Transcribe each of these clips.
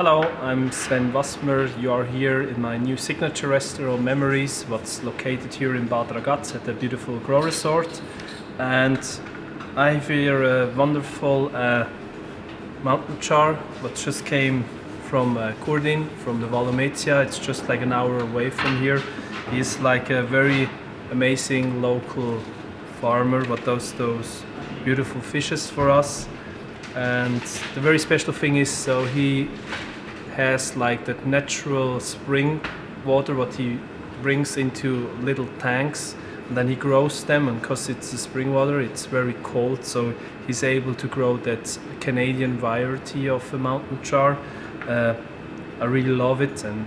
Hello, I'm Sven Wassmer. You are here in my new signature restaurant, Memories, what's located here in Bad Ragaz at the beautiful Grand Resort. And I have here a wonderful mountain char, what just came from Kurdin, from the Valomezia. It's just like an hour away from here. He's like a very amazing local farmer, what does those beautiful fishes for us. And the very special thing is, so he has like that natural spring water what he brings into little tanks, and then he grows them, and because it's the spring water it's very cold, so he's able to grow that Canadian variety of a mountain char. I really love it, and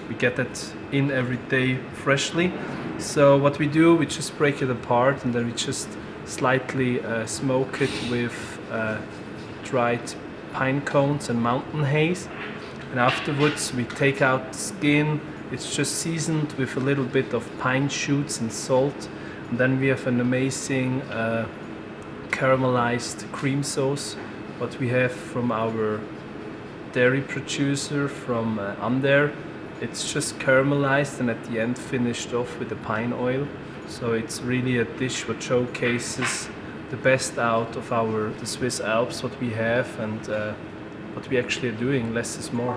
we get that in every day freshly. So what we do, we just break it apart and then we just slightly smoke it with dried pine cones and mountain haze, and afterwards we take out the skin. It's just seasoned with a little bit of pine shoots and salt, and then we have an amazing caramelized cream sauce what we have from our dairy producer from Ander. It's just caramelized and at the end finished off with the pine oil, so it's really a dish what showcases the best out of the Swiss Alps what we have, and what we actually are doing. Less is more.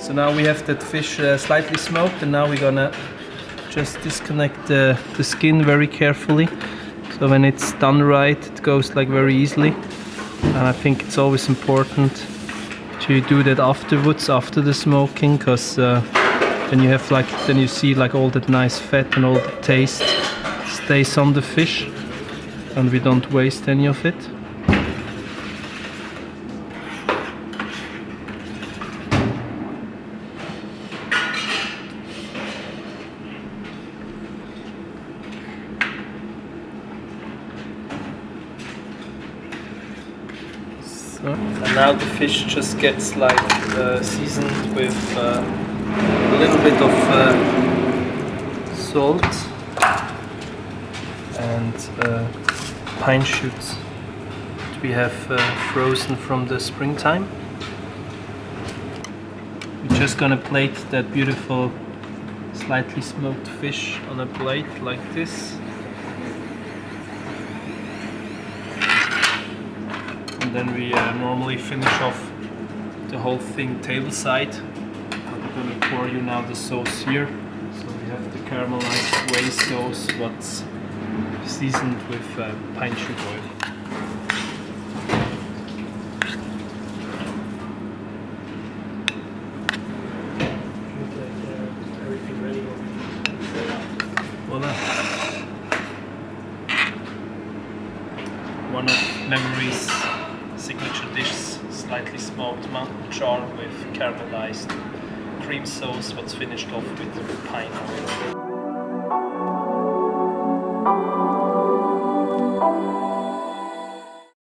So now we have that fish slightly smoked, and now we're gonna just disconnect the skin very carefully. So when it's done right, it goes like very easily. And I think it's always important to do that afterwards, after the smoking, because then you have then you see like all that nice fat and all the taste stays on the fish, and we don't waste any of it. And now the fish just gets like seasoned with a little bit of salt and pine shoots that we have frozen from the springtime. We're just gonna plate that beautiful slightly smoked fish on a plate like this. And then we normally finish off the whole thing table side. I'm going to pour you now the sauce here. So we have the caramelized whey sauce what's seasoned with pine shoot oil. Everything ready. Voila. One of Memories' signature dishes, slightly smoked mountain char with caramelized cream sauce, what's finished off with pine oil.